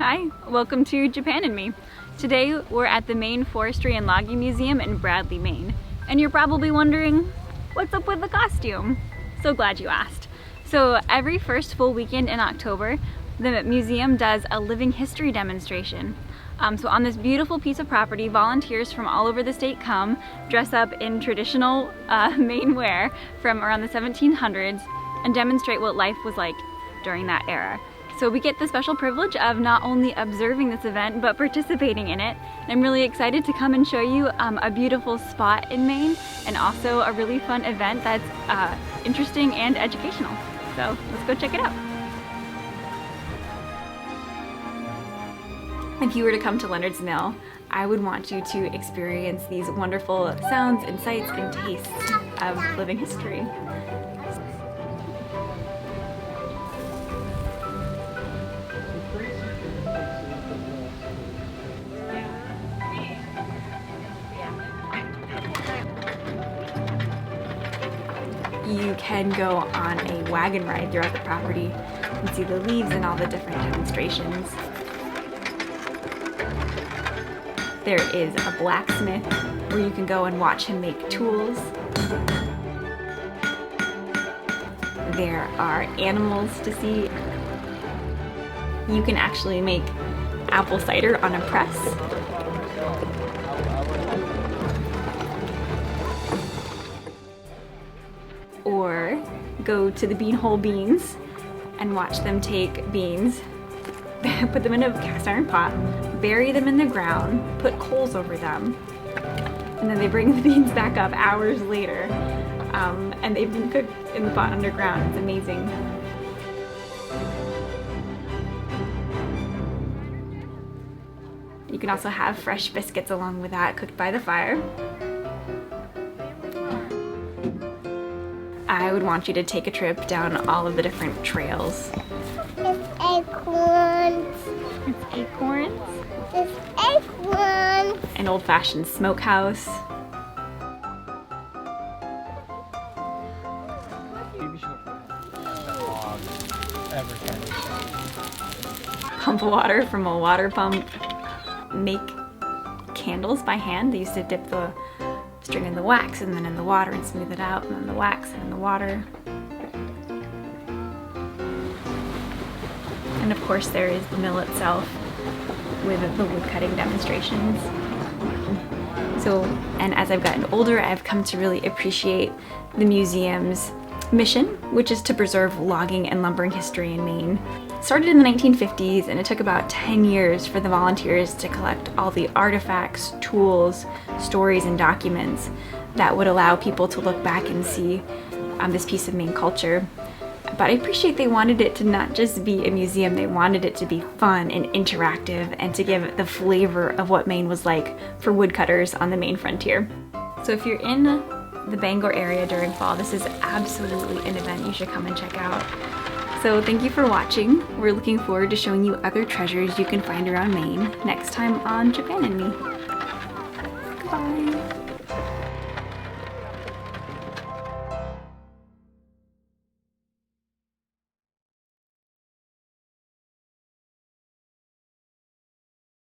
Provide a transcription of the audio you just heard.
Hi, welcome to Japan and Me. Today we're at the Maine Forestry and Logging Museum in Bradley, Maine. And you're probably wondering, what's up with the costume? So glad you asked. So every first full weekend in October, the museum does a living history demonstration. So on this beautiful piece of property, volunteers from all over the state come, dress up in traditional Maine wear from around the 1700s, and demonstrate what life was like during that era. So we get the special privilege of not only observing this event, but participating in it. I'm really excited to come and show you a beautiful spot in Maine, and also a really fun event that's interesting and educational. So let's go check it out. If you were to come to Leonard's Mill, I would want you to experience these wonderful sounds and sights and tastes of living history. You can go on a wagon ride throughout the property and see the leaves and all the different demonstrations. There is a blacksmith where you can go and watch him make tools. There are animals to see. You can actually make apple cider on a press. Or go to the beanhole beans and watch them take beans, put them in a cast iron pot, bury them in the ground, put coals over them, and then they bring the beans back up hours later, and they've been cooked in the pot underground. It's amazing. You can also have fresh biscuits along with that, cooked by the fire. I would want you to take a trip down all of the different trails. It's acorns. It's acorns. It's acorns. An old-fashioned smokehouse. Pump water from a water pump. Make candles by hand. They used to dip the string in the wax and then in the water and smooth it out, and then the wax and in the water. And of course there is the mill itself with the wood cutting demonstrations. So, and as I've gotten older, I've come to really appreciate the museum's mission, which is to preserve logging and lumbering history in Maine. It started in the 1950s, and it took about 10 years for the volunteers to collect all the artifacts, tools, stories, and documents that would allow people to look back and see this piece of Maine culture. But I appreciate they wanted it to not just be a museum, they wanted it to be fun and interactive and to give the flavor of what Maine was like for woodcutters on the Maine frontier. So if you're in the Bangor area during fall, this is absolutely an event you should come and check out. So thank you for watching. We're looking forward to showing you other treasures you can find around Maine next time on Japan and Me. Goodbye.